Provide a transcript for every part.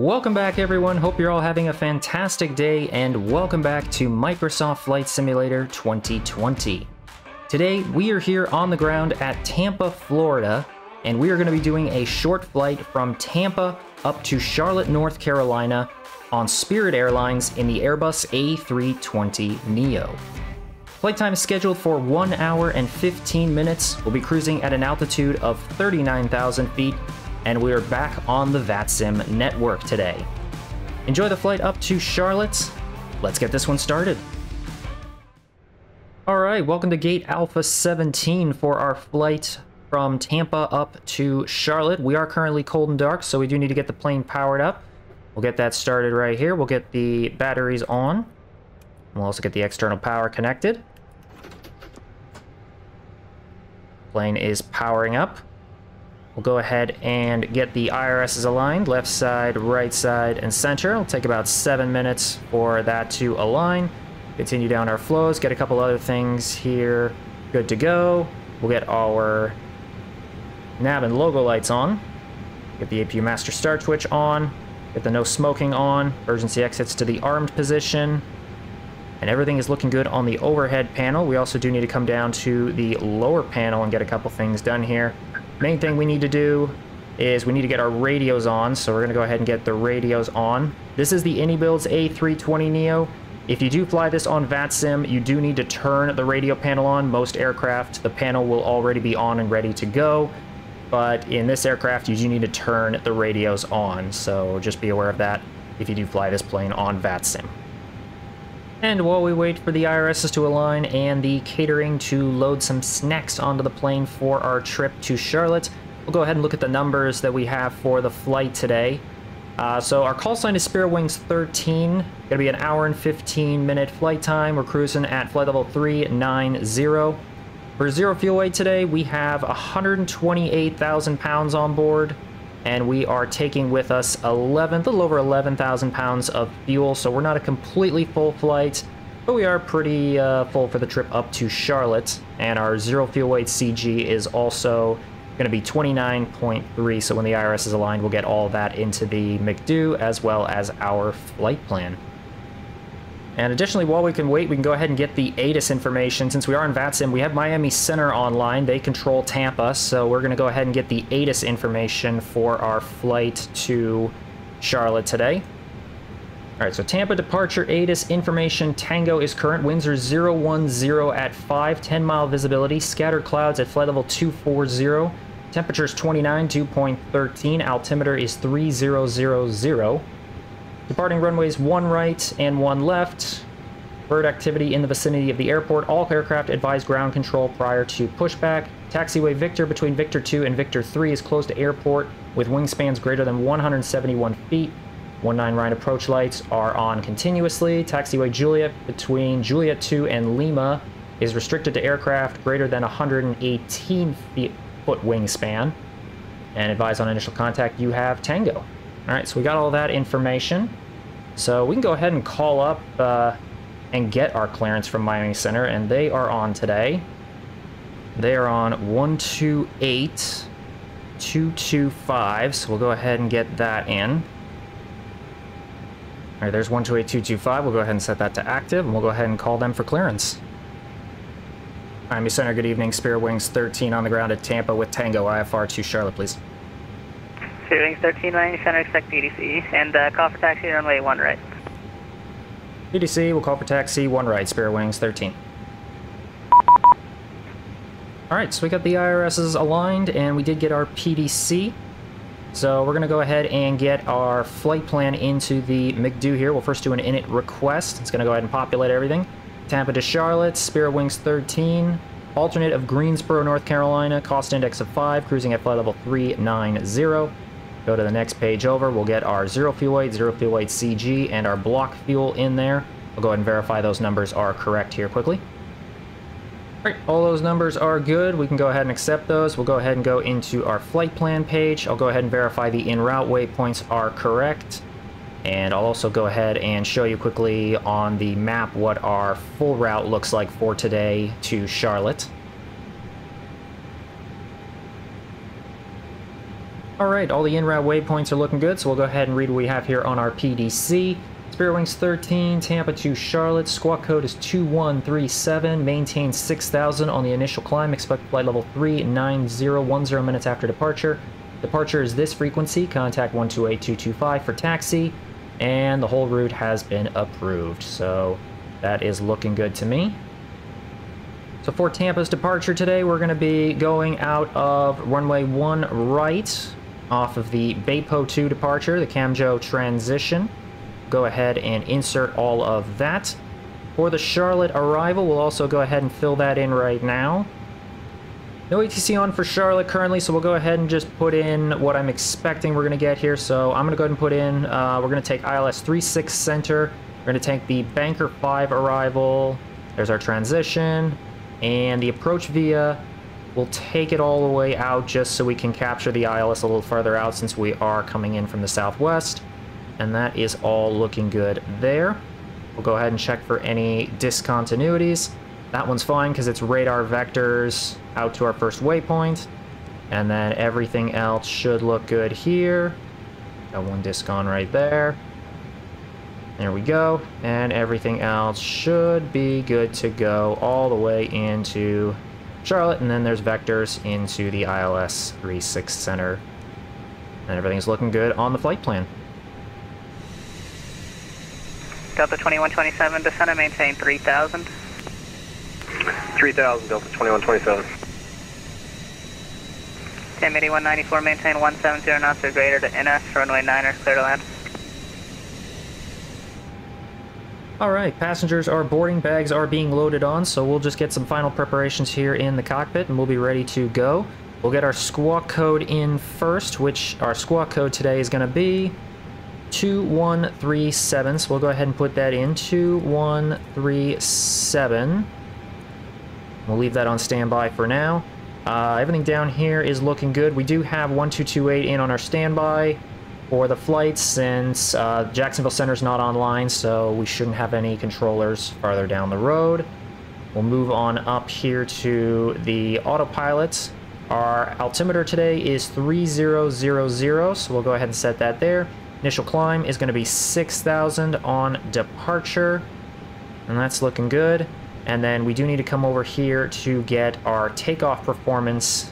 Welcome back everyone, hope you're all having a fantastic day and welcome back to Microsoft Flight Simulator 2020. Today we are here on the ground at Tampa, Florida, and we are going to be doing a short flight from Tampa up to Charlotte, North Carolina on Spirit Airlines in the Airbus A320neo. Flight time is scheduled for 1 hour and 15 minutes. We'll be cruising at an altitude of 39,000 feet. And we are back on the VATSIM network today. Enjoy the flight up to Charlotte. Let's get this one started. All right, welcome to Gate Alpha 17 for our flight from Tampa up to Charlotte. We are currently cold and dark, so we do need to get the plane powered up. We'll get that started right here. We'll get the batteries on. We'll also get the external power connected. Plane is powering up. We'll go ahead and get the IRSs aligned, left side, right side, and center. It'll take about 7 minutes for that to align. Continue down our flows, get a couple other things here good to go. We'll get our nav and logo lights on. Get the APU master start switch on. Get the no smoking on. Emergency exits to the armed position. And everything is looking good on the overhead panel. We also do need to come down to the lower panel and get a couple things done here. Main thing we need to do is we need to get our radios on, so we're going to go ahead and get the radios on. This is the iniBuilds A320neo. If you do fly this on VATSIM, you do need to turn the radio panel on. Most aircraft, the panel will already be on and ready to go, but in this aircraft, you do need to turn the radios on, so just be aware of that if you do fly this plane on VATSIM. And while we wait for the IRSs to align and the catering to load some snacks onto the plane for our trip to Charlotte, we'll go ahead and look at the numbers that we have for the flight today. So our call sign is Spirit Wings 13. Gonna be an hour and 15 minute flight time. We're cruising at flight level 390. For zero fuel weight today, we have 128,000 pounds on board. And we are taking with us a little over 11,000 pounds of fuel, so we're not a completely full flight, but we are pretty full for the trip up to Charlotte. And our zero fuel weight CG is also going to be 29.3, so when the IRS is aligned, we'll get all of that into the McDo as well as our flight plan. And additionally, while we can wait, we can go ahead and get the ATIS information. Since we are in VATSIM, we have Miami Center online. They control Tampa, so we're going to go ahead and get the ATIS information for our flight to Charlotte today. All right, so Tampa departure ATIS information. Tango is current. Winds are 010 at 5, 10-mile visibility. Scattered clouds at flight level 240. Temperature is 29, dew point 13. Altimeter is 3000. Departing runways 1 right and 1 left. Bird activity in the vicinity of the airport. All aircraft advise ground control prior to pushback. Taxiway Victor between Victor 2 and Victor 3 is closed to airport with wingspans greater than 171 feet. 19 right approach lights are on continuously. Taxiway Juliet between Juliet 2 and Lima is restricted to aircraft greater than 118-foot wingspan. And advise on initial contact you have Tango. Alright, so we got all that information. So we can go ahead and call up and get our clearance from Miami Center, and they are on today. They are on 128.225, so we'll go ahead and get that in. Alright, there's 128.225. We'll go ahead and set that to active, and we'll go ahead and call them for clearance. Miami Center, good evening. Spirit Wings 13 on the ground at Tampa with Tango IFR to Charlotte, please. Spirit Wings 13, Miami Center, expect PDC, and call for taxi runway 1 right. PDC, we'll call for taxi 1 right, Spirit Wings 13. Alright, so we got the IRSs aligned, and we did get our PDC. So we're going to go ahead and get our flight plan into the McDo here. We'll first do an init request. It's going to go ahead and populate everything. Tampa to Charlotte, Spirit Wings 13. Alternate of Greensboro, North Carolina, cost index of 5, cruising at flight level 390. Go to the next page over, we'll get our zero fuel weight CG, and our block fuel in there. We'll go ahead and verify those numbers are correct here quickly. Alright, all those numbers are good. We can go ahead and accept those. We'll go ahead and go into our flight plan page. I'll go ahead and verify the en route waypoints are correct. And I'll also go ahead and show you quickly on the map what our full route looks like for today to Charlotte. Alright, all the en-route waypoints are looking good, so we'll go ahead and read what we have here on our PDC. Spirit Wings 13, Tampa to Charlotte, squawk code is 2137, maintain 6,000 on the initial climb, expect flight level 390, 10 minutes after departure. Departure is this frequency, contact 128225 for taxi, and the whole route has been approved, so that is looking good to me. So for Tampa's departure today, we're going to be going out of runway 1 right, off of the Baypo 2 departure, the Camjo transition. Go ahead and insert all of that. For the Charlotte arrival, we'll also go ahead and fill that in right now. No ATC on for Charlotte currently, so we'll go ahead and just put in what I'm expecting we're going to get here. So I'm going to go ahead and put in, we're going to take ILS 36 center, we're going to take the Banker 5 arrival, there's our transition, and the approach via, we'll take it all the way out just so we can capture the ILS a little further out since we are coming in from the southwest. And that is all looking good there. We'll go ahead and check for any discontinuities. That one's fine because it's radar vectors out to our first waypoint. And then everything else should look good here. Got one discon right there. There we go. And everything else should be good to go all the way into Charlotte. And then there's vectors into the ILS 36 center. And everything's looking good on the flight plan. Delta 2127, descend and maintain 3,000. 3,000, Delta 2127. Tam 8194, maintain 170 knots or greater to NS, runway 9er, clear to land. Alright, passengers are boarding, bags are being loaded on, so we'll just get some final preparations here in the cockpit and we'll be ready to go. We'll get our squawk code in first, which our squawk code today is going to be 2137, so we'll go ahead and put that in, 2137. We'll leave that on standby for now. Everything down here is looking good. We do have 1228 in on our standby for the flights since Jacksonville Center's not online, so we shouldn't have any controllers farther down the road. We'll move on up here to the autopilot. Our altimeter today is 3000, so we'll go ahead and set that there. Initial climb is going to be 6,000 on departure, and that's looking good. And then we do need to come over here to get our takeoff performance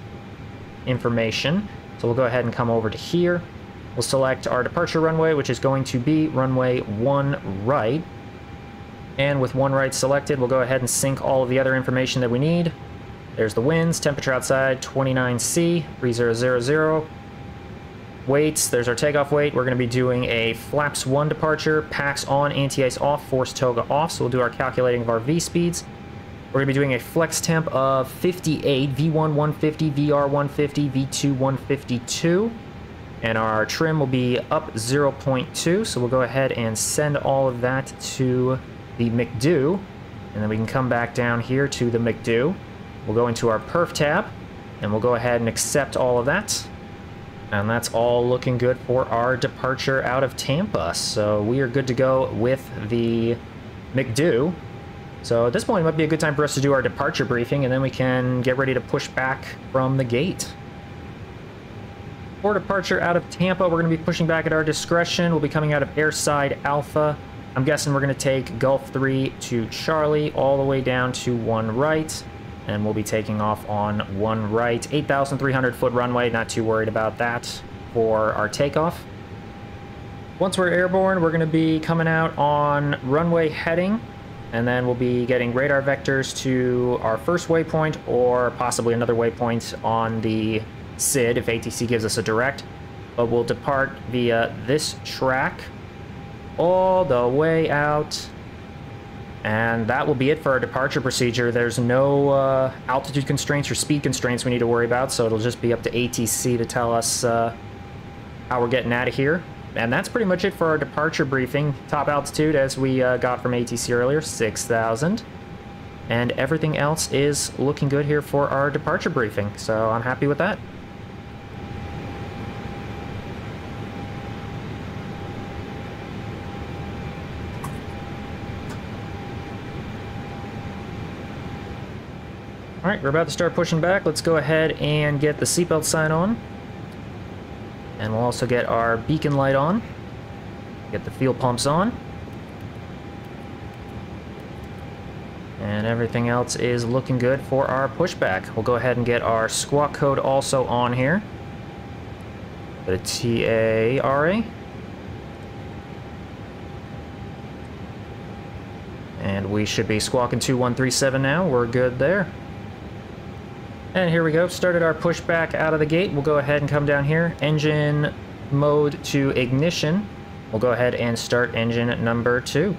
information. So we'll go ahead and come over to here. We'll select our departure runway, which is going to be runway 1 right. And with 1 right selected, we'll go ahead and sync all of the other information that we need. There's the winds, temperature outside 29C, 3000. Weights, there's our takeoff weight. We're going to be doing a flaps 1 departure, PAX on, anti-ice off, force toga off, so we'll do our calculating of our V-speeds. We're going to be doing a flex temp of 58, V1 150, VR 150, V2 152, and our trim will be up 0.2, so we'll go ahead and send all of that to the McDo, and then we can come back down here to the McDo. We'll go into our perf tab, and we'll go ahead and accept all of that. And that's all looking good for our departure out of Tampa. So we are good to go with the McDo. So at this point, it might be a good time for us to do our departure briefing, and then we can get ready to push back from the gate. For departure out of Tampa, we're going to be pushing back at our discretion. We'll be coming out of airside Alpha. I'm guessing we're going to take Gulf 3 to Charlie, all the way down to 1 right. And we'll be taking off on 1 right, 8,300 foot runway, not too worried about that for our takeoff. Once we're airborne, we're going to be coming out on runway heading, and then we'll be getting radar vectors to our first waypoint or possibly another waypoint on the SID if ATC gives us a direct. But we'll depart via this track all the way out. And that will be it for our departure procedure. There's no altitude constraints or speed constraints we need to worry about, so it'll just be up to ATC to tell us how we're getting out of here. And that's pretty much it for our departure briefing. Top altitude, as we got from ATC earlier, 6,000. And everything else is looking good here for our departure briefing, so I'm happy with that. Alright, we're about to start pushing back. Let's go ahead and get the seatbelt sign on. And we'll also get our beacon light on. Get the fuel pumps on. And everything else is looking good for our pushback. We'll go ahead and get our squawk code also on here. Put a TARA. And we should be squawking 2137 now. We're good there. And here we go. Started our pushback out of the gate. We'll go ahead and come down here. Engine mode to ignition. We'll go ahead and start engine number 2.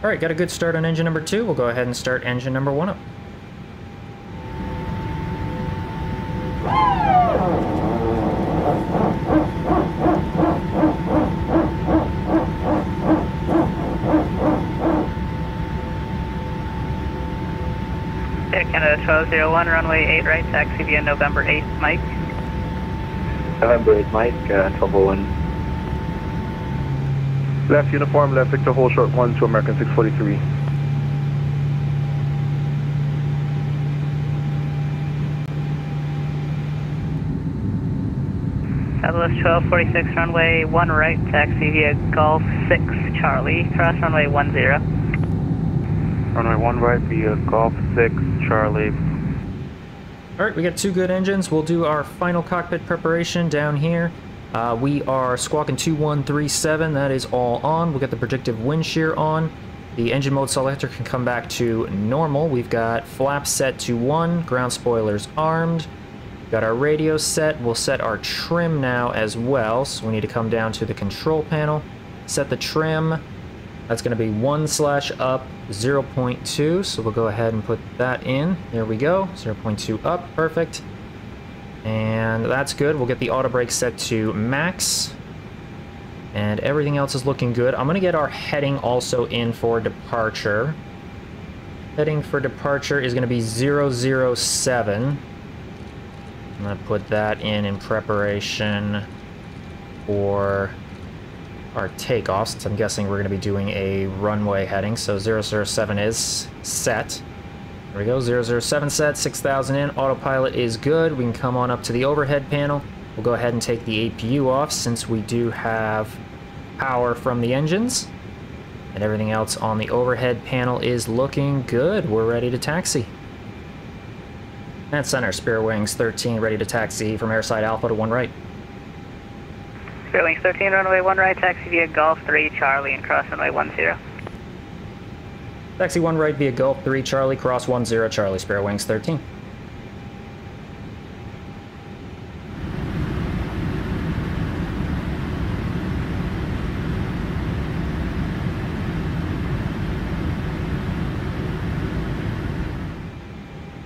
Alright, got a good start on engine number 2. We'll go ahead and start engine number 1 up. Air Canada 1201, runway 8 right, taxi via November 8, Mike. November 8, Mike, 1201. Left uniform, left Victor, hold short 1 to American 643. Southwest 1246, runway 1 right, taxi via Golf 6, Charlie, cross runway 10. Runway 1 right via Golf 6, Charlie. Alright, we got 2 good engines. We'll do our final cockpit preparation down here. We are squawking 2137, that is all on. We'll get the predictive wind shear on. The engine mode selector can come back to normal. We've got flaps set to 1, ground spoilers armed. Got our radio set. We'll set our trim now as well, so we need to come down to the control panel. Set the trim. That's going to be 1/up 0.2, so we'll go ahead and put that in. There we go, 0.2 up, perfect. And that's good. We'll get the auto brake set to max. And everything else is looking good. I'm going to get our heading also in for departure. Heading for departure is going to be 007. I'm going to put that in preparation for our takeoff, since I'm guessing we're going to be doing a runway heading. So 007 is set. There we go, 007 set, 6,000 in, autopilot is good. We can come on up to the overhead panel. We'll go ahead and take the APU off since we do have power from the engines. And everything else on the overhead panel is looking good. We're ready to taxi. And center, Spirit Wings 13, ready to taxi from airside Alpha to 1 right. Spirit Wings 13, runway 1 right, taxi via Golf 3, Charlie, and cross runway 10. Taxi 1 right via Gulf 3 Charlie, cross 10 Charlie, Spirit Wings 13.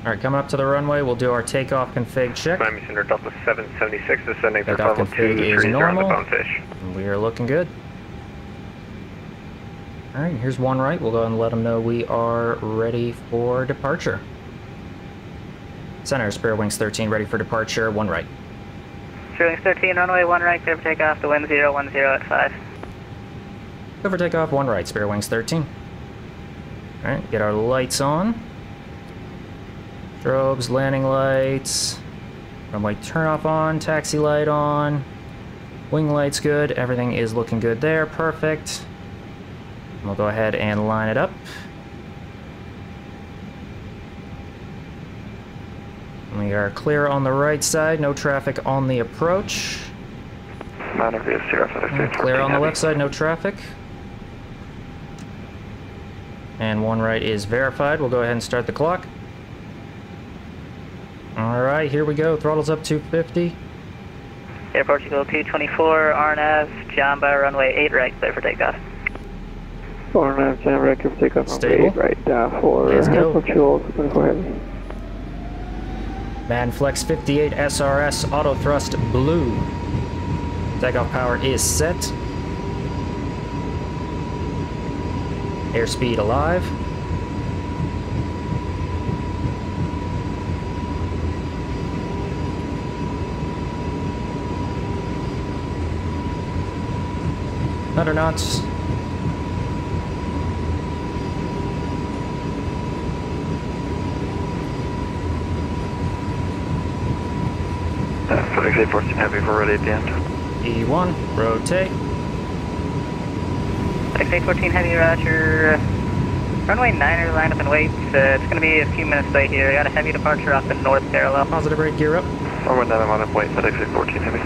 Alright, coming up to the runway, we'll do our takeoff config check. Miami Center Delta 776, descending for Takeoff level 2, config is normal. Bonefish. We are looking good. Alright, here's 1 right. We'll go ahead and let them know we are ready for departure. Center, Spirit Wings 13, ready for departure, 1 right. Spirit Wings 13, runway 1 right, clear for takeoff to wind 010 at 5. Go for takeoff, 1 right, Spirit Wings 13. Alright, get our lights on. Strobes, landing lights. Runway turnoff on, taxi light on. Wing lights good, everything is looking good there, perfect. We'll go ahead and line it up. We are clear on the right side, no traffic on the approach. Clear on the left side, no traffic. And 1 right is verified. We'll go ahead and start the clock. Alright, here we go. Throttle's up 250. Air Portugal 224, RNAV, Jamba, runway 8 right, clear for takeoff. RNAV, Jamba, clear for takeoff, Stable. runway 8 right, for Let's go. Portugal 24 heavy. Manflex 58 SRS, auto thrust blue. Takeoff power is set. Airspeed alive. 100 knots. Exit 14 Heavy for ready at the end. E1, rotate. Exit 14 Heavy, roger. Runway 9er, line up and wait. It's going to be a few minutes late here. I got a heavy departure off the north parallel. Positive rate, gear up. Runway 9 line up wait at exit 14 Heavy.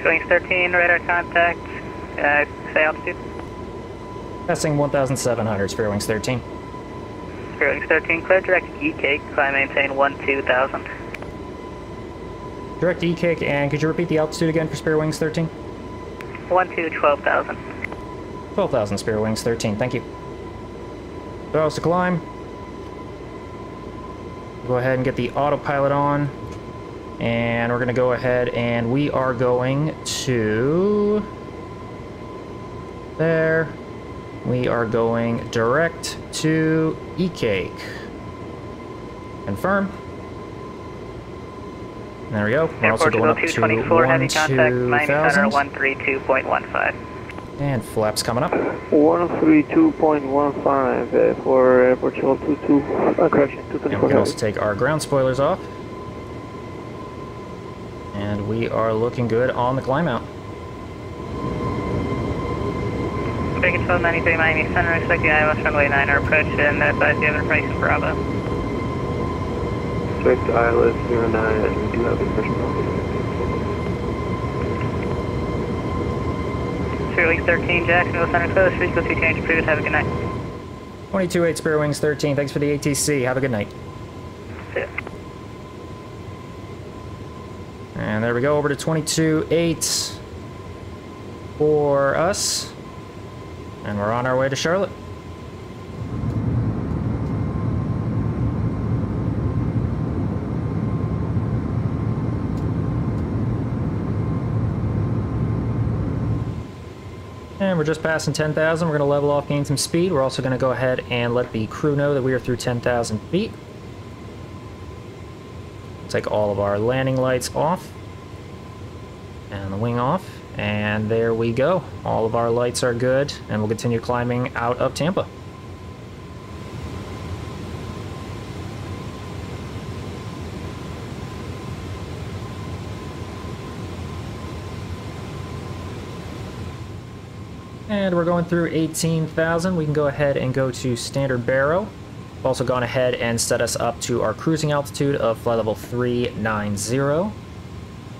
Wings 13, radar contact. Say altitude. Passing 1,700, Spirit Wings 13. Spirit Wings 13, clear direct E-cake, climb maintain 12,000. Direct E-cake, and could you repeat the altitude again for Spirit Wings 13? 12,000. 12,000, Spirit Wings 13, thank you. Throws to climb. Go ahead and get the autopilot on. And we're going to go ahead and we are going to... There. We are going direct to E-cake. Confirm. And there we go. We're also going up to 224, heavy contact, Miami Center 1,000. 132.15. And flaps coming up. 132.15 for airport channel 22, correction, And 224 we can Heavy. also take our ground spoilers off. And we are looking good on the climb out. Big Control 93 Miami Center, expecting ILS runway 9er approach and advise you have information Bravo. Expect ILS 09 as we do have information. Spirit Wings 13, Jacksonville Center close, frequency change approved, have a good night. 22-8 Spirit Wings 13, thanks for the ATC, have a good night. See ya. And there we go, over to 22-8 for us. And we're on our way to Charlotte. And we're just passing 10,000. We're going to level off, gain some speed. We're also going to go ahead and let the crew know that we are through 10,000 feet. Take all of our landing lights off. And the wing off. And there we go. All of our lights are good. And we'll continue climbing out of Tampa. And we're going through 18,000. We can go ahead and go to standard baro. We've also gone ahead and set us up to our cruising altitude of flight level 390.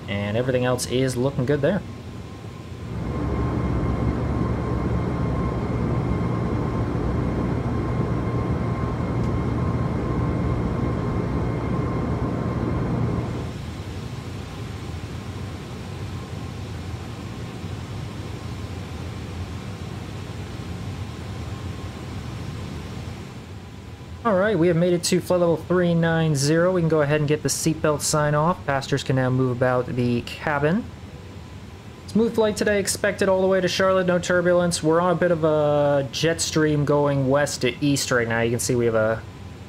And everything else is looking good there. Alright, we have made it to flight level 390. We can go ahead and get the seatbelt sign off. Passengers can now move about the cabin. Smooth flight today expected all the way to Charlotte, no turbulence. We're on a bit of a jet stream going west to east right now. You can see we have a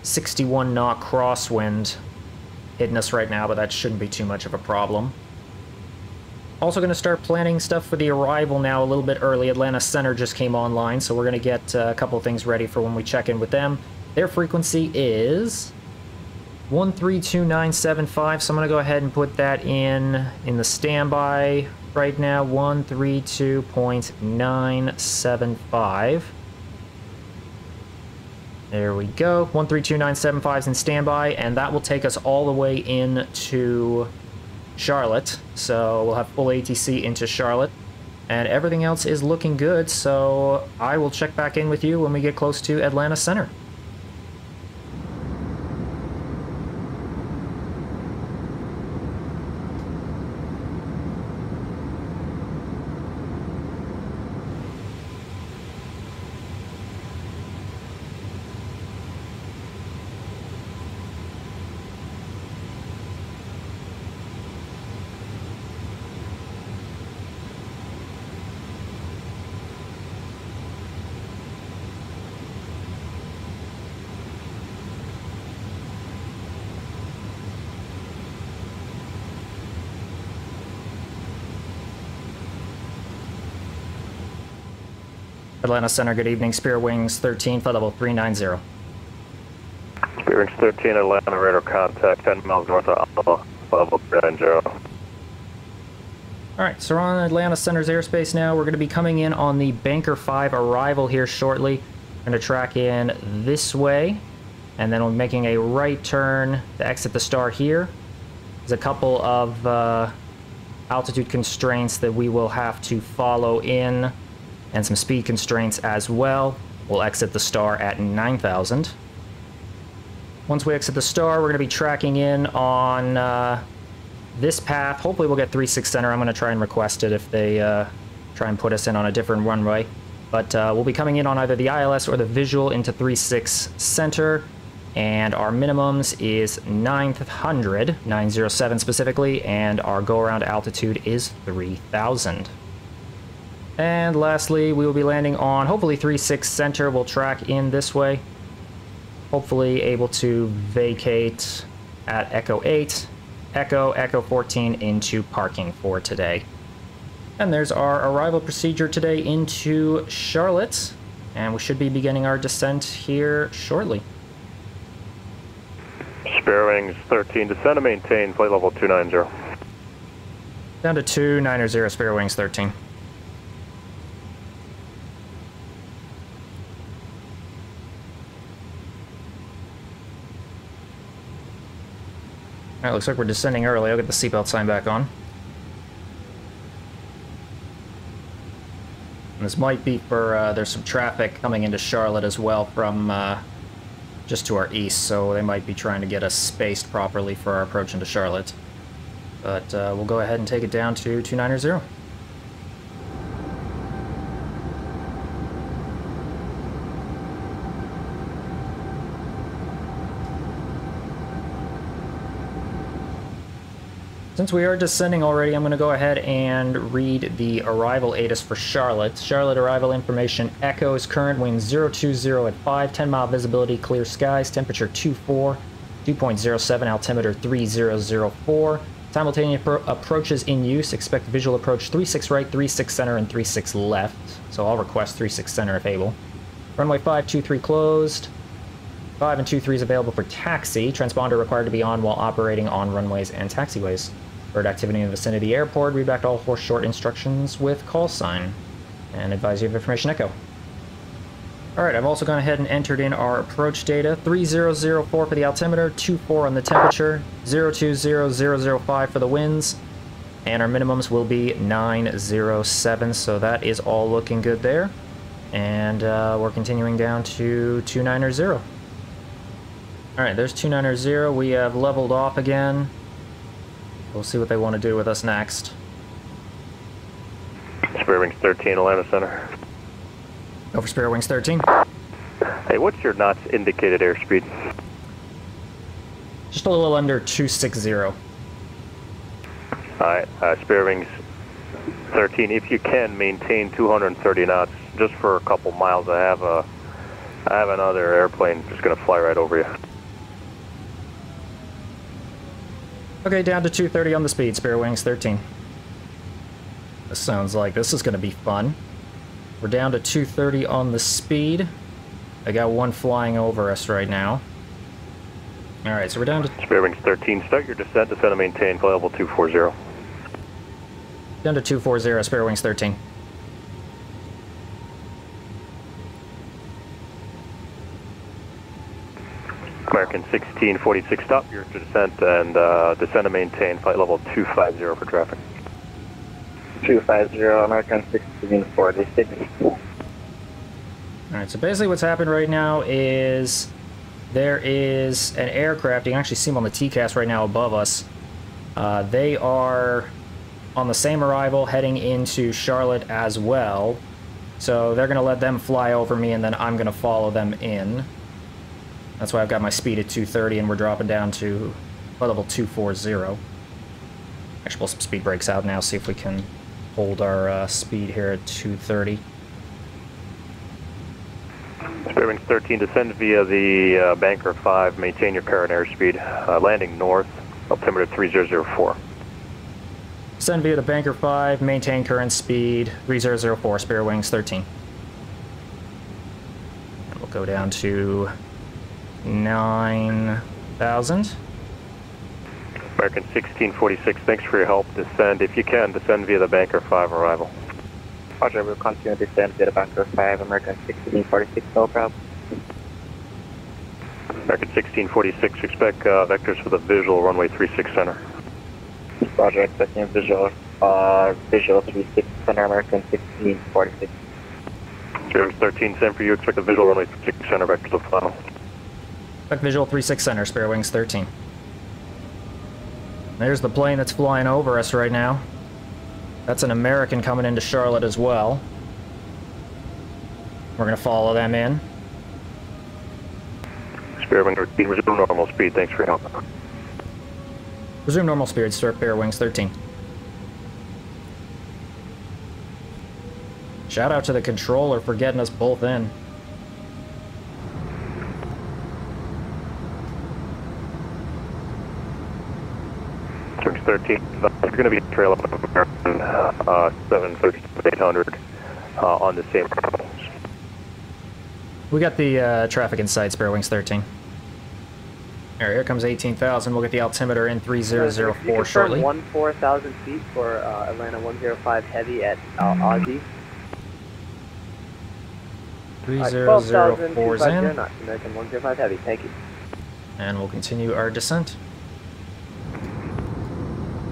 61 knot crosswind hitting us right now, but that shouldn't be too much of a problem. Also going to start planning stuff for the arrival now a little bit early. Atlanta Center just came online, so we're going to get a couple of things ready for when we check in with them. Their frequency is 132975, so I'm going to go ahead and put that in the standby right now, 132.975. There we go, 132975 is in standby, and that will take us all the way into Charlotte, so we'll have full ATC into Charlotte, and everything else is looking good, so I will check back in with you when we get close to Atlanta Center. Atlanta Center, good evening. Spirit Wings 13, flight level 390. Spirit Wings 13, Atlanta radar contact 10 miles north of Alpha, level 390. Alright, so we're on Atlanta Center's airspace now. We're going to be coming in on the Banker 5 arrival here shortly. We're going to track in this way, and then we're making a right turn to exit the star here. There's a couple of altitude constraints that we will have to follow in, and some speed constraints as well. We'll exit the star at 9,000. Once we exit the star, we're going to be tracking in on this path. Hopefully we'll get 36 center. I'm going to try and request it if they try and put us in on a different runway. But we'll be coming in on either the ILS or the visual into 36 center. And our minimums is 900, 907 specifically, and our go-around altitude is 3,000. And lastly, we will be landing on hopefully 36 center. We'll track in this way. Hopefully able to vacate at Echo 8, Echo 14 into parking for today. And there's our arrival procedure today into Charlotte. And we should be beginning our descent here shortly. Spirit Wings 13, descend and maintain flight level 290. Down to 290, Spirit Wings 13. Alright, looks like we're descending early. I'll get the seatbelt sign back on. And this might be for, there's some traffic coming into Charlotte as well from just to our east, so they might be trying to get us spaced properly for our approach into Charlotte. But we'll go ahead and take it down to 290. Since we are descending already, I'm going to go ahead and read the arrival ATIS for Charlotte. Charlotte arrival information echoes current wind 020 at 5, 10 mile visibility, clear skies, temperature 24, 2.07, altimeter 3004. Simultaneous approaches in use, expect visual approach 36 right, 36 center, and 36 left. So I'll request 36 center if able. Runway 523 closed. 5 and 23 is available for taxi. Transponder required to be on while operating on runways and taxiways. Bird activity in the vicinity airport. Read back to all 4 short instructions with call sign. And advise you of information echo. Alright, I've also gone ahead and entered in our approach data. 3004 for the altimeter, 24 on the temperature, 020005 for the winds, and our minimums will be 907, so that is all looking good there. And we're continuing down to 290. Alright, there's 290. We have leveled off again. We'll see what they want to do with us next. Spirit Wings 13, Atlanta Center. Go for Spirit Wings 13. Hey, what's your knots indicated airspeed? Just a little under 260. Alright, Spirit Wings 13, if you can, maintain 230 knots just for a couple miles. I have another airplane just going to fly right over you. Okay, down to 230 on the speed, Spirit Wings 13. this sounds like. This is going to be fun. We're down to 230 on the speed. I got one flying over us right now. Alright, so we're down to... Spirit Wings 13, start your descent and maintain flight level 240. Down to 240, Spirit Wings 13. American 1646, stop your descent and descend and maintain flight level 250 for traffic. 250, American 1646. Alright, so basically what's happened right now is there is an aircraft, you can actually see them on the TCAS right now above us. They are on the same arrival heading into Charlotte as well. So they're going to let them fly over me and then I'm going to follow them in. That's why I've got my speed at 230 and we're dropping down to level 240. Actually, pull some speed brakes out now, see if we can hold our speed here at 230. Spirit Wings 13, descend via the Banker 5, maintain your current airspeed, landing north, altimeter 3004. Descend via the Banker 5, maintain current speed, 3004, Spirit Wings 13. And we'll go down to 9,000. American 1646, thanks for your help. Descend, if you can, descend via the Banker 5 arrival. Roger, we'll continue to descend via the Banker 5, American 1646, no problem. American 1646, expect vectors for the visual runway 36 center. Roger, expecting visual 36 center, American 1646. Spirit 13, same for you, expect the visual runway 36 center vectors of final. Expect visual 36 center, Spirit Wings 13. There's the plane that's flying over us right now. That's an American coming into Charlotte as well. We're going to follow them in. Spirit Wings 13, resume normal speed, thanks for your help. Resume normal speed, Spirit Wings 13. Shout out to the controller for getting us both in. Wings 13, you're going to be trailing American 737-800 on the same route. We got the traffic in sight, Spirit Wings 13. Alright, here comes 18,000. We'll get the altimeter in 3004 shortly. 14,000 feet for Atlanta 105 Heavy at Aussie. 3004 is in. American 105 Heavy, thank you. And we'll continue our descent.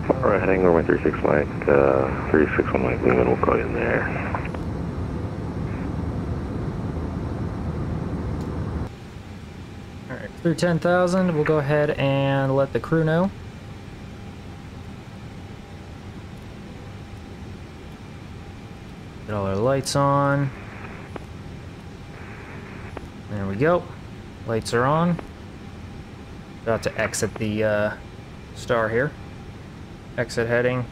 Alright, heading runway 36 Mike, 361 Mike, Lehman, we'll call you in there. Alright, through 10,000, we'll go ahead and let the crew know. Get all our lights on. There we go. Lights are on. About to exit the star here. Exit heading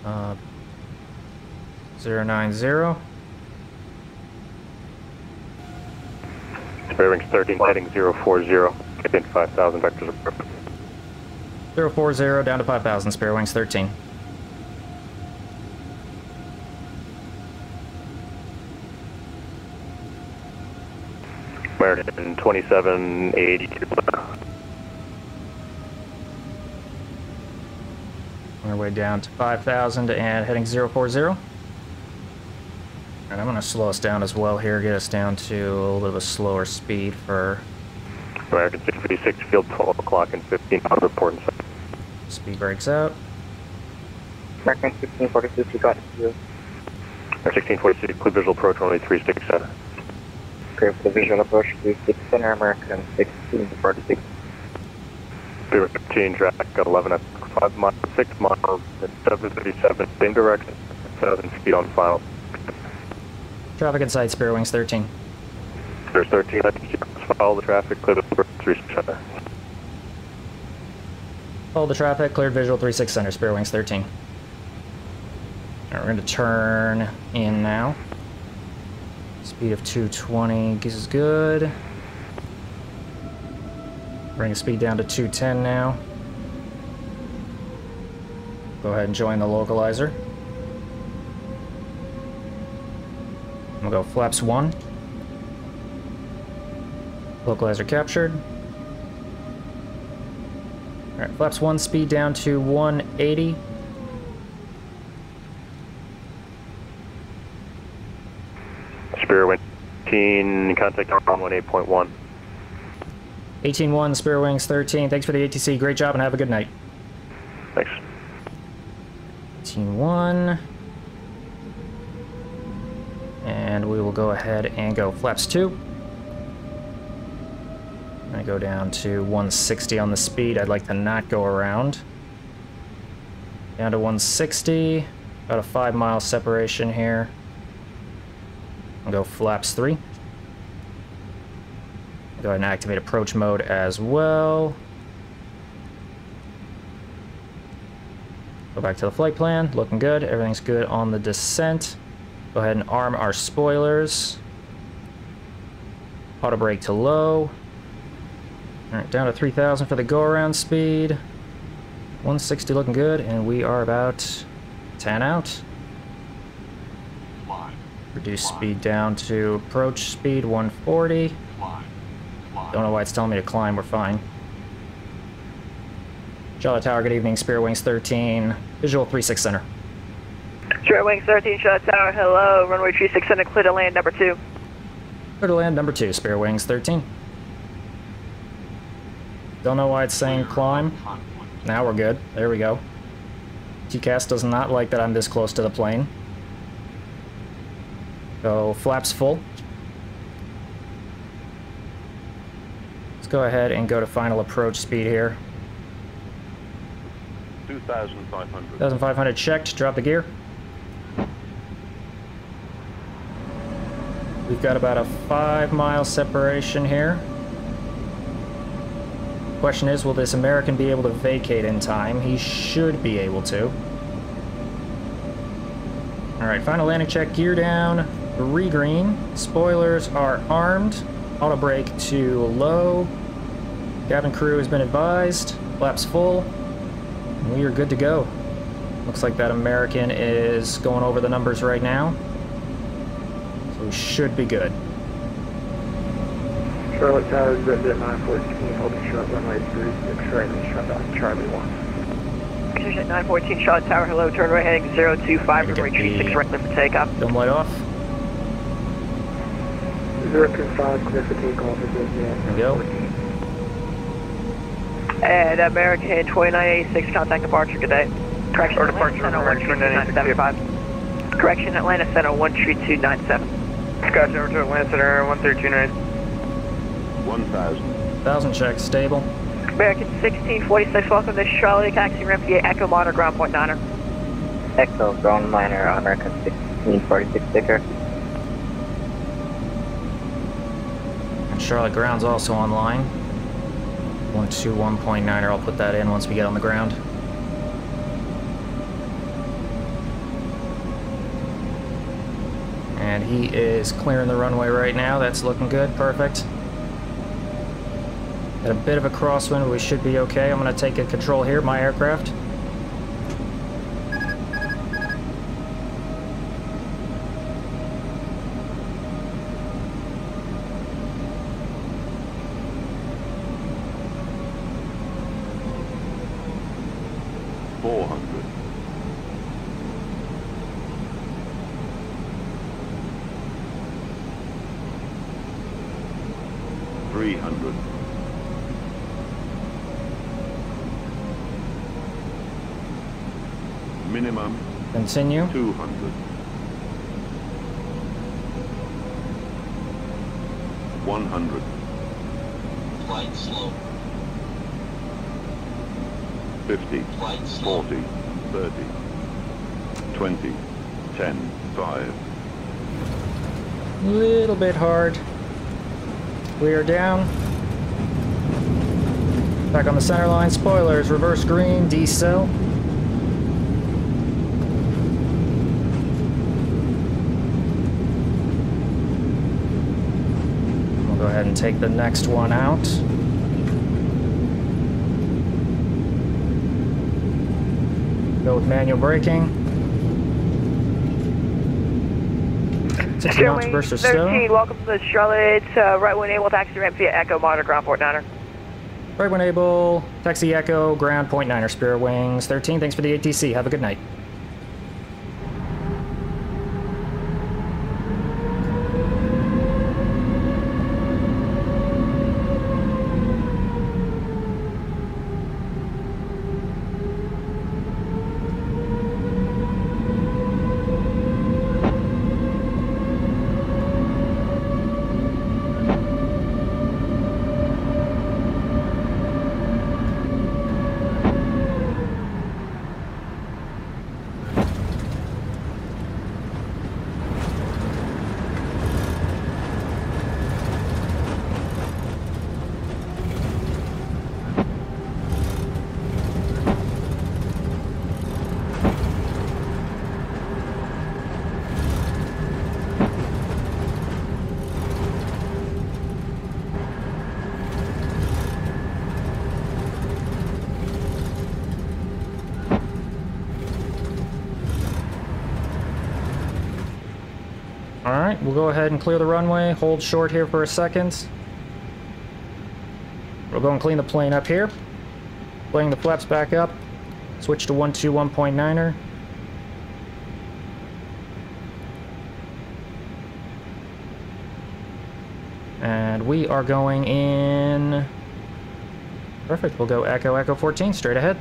090. Spirit Wings 13, heading 040, getting 5,000 vectors of perfect. 040 down to 5,000, Spirit Wings 13. American 2782. On our way down to 5,000 and heading 040. And I'm going to slow us down as well here, get us down to a little bit of a slower speed for... American 656, field 12 o'clock and 15 on report. Speed brakes out. American 1646, we got you. 1646, clear visual approach, runway 36 center. Clear for the visual approach, 36 center, American 1646. Spirit 15, track 11 at 5 miles, 6 miles, at 737, same direction, 1,000 feet on final. Traffic in sight, Spirit Wings 13. There's 13, follow the traffic, clear the 36 center. Follow the traffic, cleared visual 36 center, Spirit Wings 13. Alright, we're going to turn in now. Speed of 220 is good. Bring the speed down to 210 now. Go ahead and join the localizer. I'm gonna go flaps 1. Localizer captured. Alright, flaps 1, speed down to 180. Spirit Wind 18, contact on 18.1. 18-1, Spirit Wings 13. Thanks for the ATC. Great job and have a good night. Thanks. 18-1. And we will go ahead and go flaps 2. I'm going to go down to 160 on the speed. I'd like to not go around. Down to 160. About a 5-mile separation here. I'll go flaps 3. Go ahead and activate approach mode as well. Go back to the flight plan. Looking good. Everything's good on the descent. Go ahead and arm our spoilers. Auto brake to low. Alright, down to 3,000 for the go-around speed. 160 looking good, and we are about 10 out. Reduce speed down to approach speed 140. Don't know why it's telling me to climb, we're fine. Charlotte Tower, good evening, Spirit Wings 13, visual 36 center. Spirit Wings 13, Charlotte Tower, hello, runway 36 center, clear to land number 2. Clear to land number 2, Spirit Wings 13. Don't know why it's saying climb. Now we're good, there we go. TCAS does not like that I'm this close to the plane. So flaps full. Let's go ahead and go to final approach speed here. 2,500. 2,500 checked, drop the gear. We've got about a 5-mile separation here. Question is, will this American be able to vacate in time? He should be able to. Alright, final landing check, gear down, 3 green. Spoilers are armed. Auto brake to low. Cabin crew has been advised. Flaps full. And we are good to go. Looks like that American is going over the numbers right now. So we should be good. Charlotte Tower, good at 914, holding short runway 36 right and shut down Charlie 1. Precision 914, Charlotte Tower, hello, turn right heading 025, runway 36 right clear for takeoff. Film light off. 025, clear for takeoff, There we go. And American 2986, contact departure, good day. Correction, departure, Atlanta 132.975. Correction, Atlanta Center 132.97. Scotch over to Atlanta Center 132.9. 1,000. 1,000 check, stable. American 1646, welcome to Charlie, taxi ramp via Echo Monitor, ground point 9er. Echo, ground liner, American 1646 sticker. And Charlotte ground's also online. 121.9er, I'll put that in once we get on the ground. And he is clearing the runway right now. That's looking good. Perfect. Got a bit of a crosswind, but we should be okay. I'm going to take control here, my aircraft. Minimum Continue. 200. 100. Flight slow. 50. Flight slow. 40. 30. 20. 10. 5. Little bit hard. We are down. Back on the center line. Spoilers. Reverse green. Decel. We'll go ahead and take the next one out. Go with manual braking. 60 knots burst of stow. 13, welcome to Charlotte, right when able, taxi ramp via Echo, monitor ground port 9er. Right when able, taxi Echo, ground point 9er, Spirit Wings 13. Thanks for the ATC. Have a good night. Alright, we'll go ahead and clear the runway. Hold short here for a second. We'll go and clean the plane up here. Bring the flaps back up. Switch to 121.9er. And we are going in... Perfect, we'll go Echo, Echo 14, straight ahead.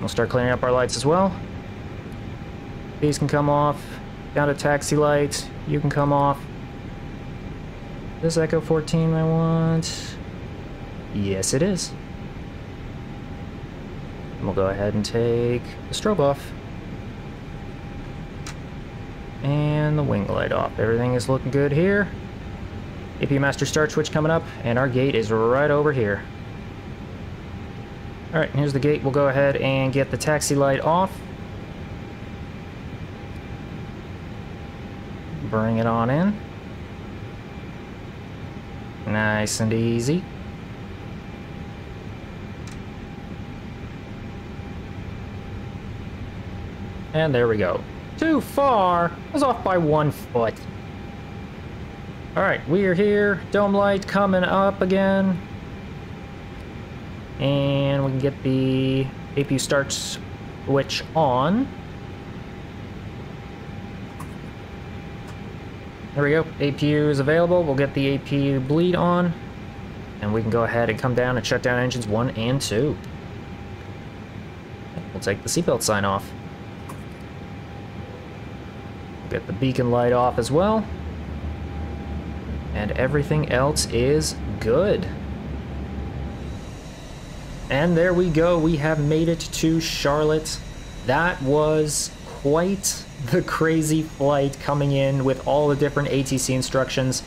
We'll start cleaning up our lights as well. These can come off. Down to taxi light. You can come off. This Echo 14 I want. Yes, it is. And we'll go ahead and take the strobe off. And the wing light off. Everything is looking good here. AP master start switch coming up, and our gate is right over here. Alright, here's the gate. We'll go ahead and get the taxi light off. Bring it on in. Nice and easy. And there we go. Too far! I was off by 1 foot. Alright, we are here. Dome light coming up again. And we can get the APU start switch on. There we go. APU is available. We'll get the APU bleed on. And we can go ahead and come down and shut down engines 1 and 2. We'll take the seatbelt sign off. Get the beacon light off as well. And everything else is good. And there we go. We have made it to Charlotte. That was quite the crazy flight, coming in with all the different ATC instructions,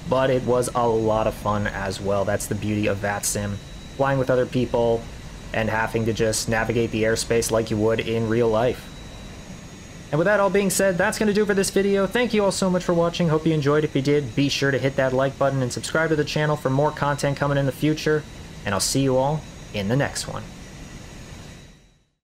but it was a lot of fun as well. That's the beauty of VATSIM, flying with other people and having to just navigate the airspace like you would in real life. And with that all being said, that's going to do it for this video. Thank you all so much for watching. Hope you enjoyed. If you did, be sure to hit that like button and subscribe to the channel for more content coming in the future. And I'll see you all in the next one.